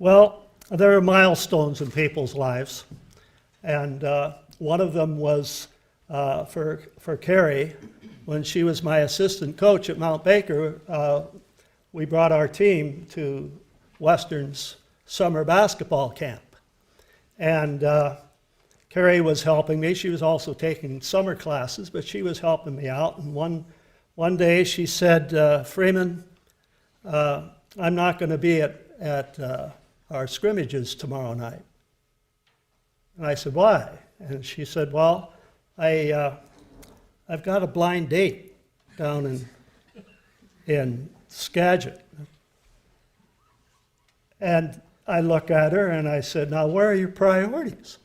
Well, there are milestones in people's lives, and one of them was for Kerri. When she was my assistant coach at Mount Baker, we brought our team to Western's summer basketball camp. And Kerri was helping me. She was also taking summer classes, but she was helping me out. And one day she said, Freeman, I'm not going to be at our scrimmages tomorrow night. And I said, why? And she said, well, I've got a blind date down in Skagit. And I look at her and I said, now where are your priorities?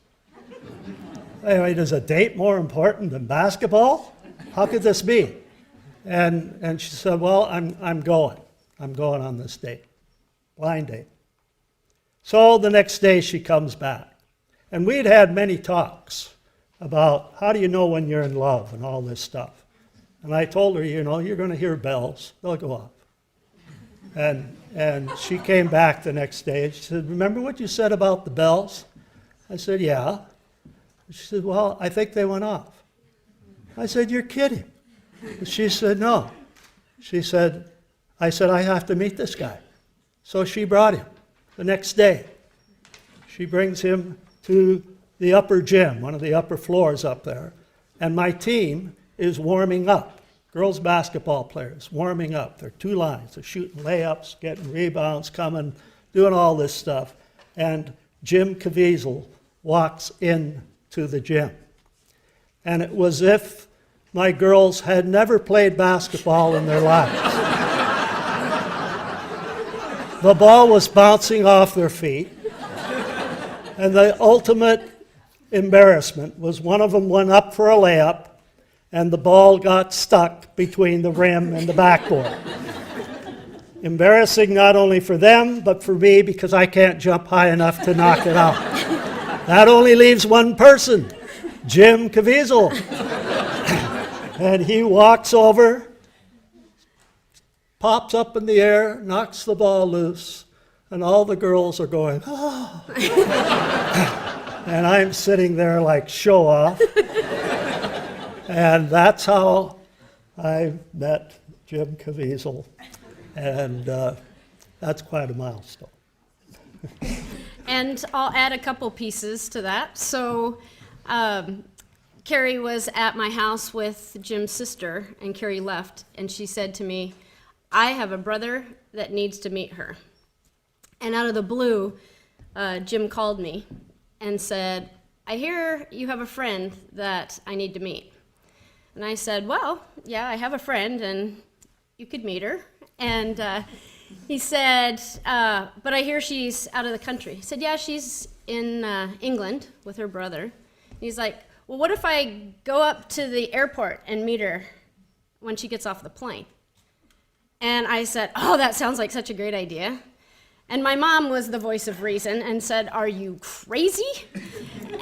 Anyway, is a date more important than basketball? How could this be? And she said, well, I'm going on this date, blind date. So the next day she comes back. And we'd had many talks about how do you know when you're in love and all this stuff. And I told her, you know, you're going to hear bells. They'll go off. And she came back the next day and she said, remember what you said about the bells? I said, yeah. She said, well, I think they went off. I said, you're kidding. She said, no. I said, I have to meet this guy. So she brought him the next day. She brings him to the upper gym, one of the upper floors up there. And my team is warming up. Girls basketball players warming up. They're two lines. They're shooting layups, getting rebounds, coming, doing all this stuff. And Jim Caviezel walks into the gym. And it was as if my girls had never played basketball in their lives. The ball was bouncing off their feet. And the ultimate embarrassment was one of them went up for a layup, and the ball got stuck between the rim and the backboard. Embarrassing not only for them, but for me, because I can't jump high enough to knock it out. That only leaves one person, Jim Caviezel. And he walks over, pops up in the air, knocks the ball loose, and all the girls are going, oh. And I'm sitting there like show off. And that's how I met Jim Caviezel. And that's quite a milestone. And I'll add a couple pieces to that. So Kerri was at my house with Jim's sister, and Kerri left, and she said to me, I have a brother that needs to meet her. And out of the blue, Jim called me and said, I hear you have a friend that I need to meet. And I said, well, yeah, I have a friend, and you could meet her. And he said, but I hear she's out of the country. He said, yeah, she's in England with her brother. And he's like, well, what if I go up to the airport and meet her when she gets off the plane? And I said, oh, that sounds like such a great idea. And my mom was the voice of reason and said, are you crazy?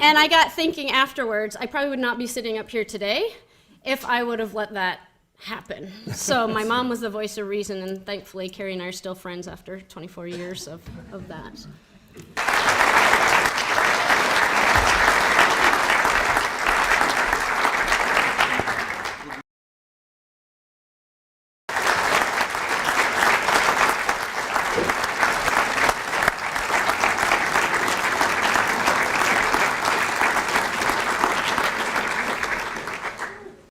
And I got thinking afterwards, I probably would not be sitting up here today if I would have let that happen. So my mom was the voice of reason, and thankfully Kerri and I are still friends after 24 years of that.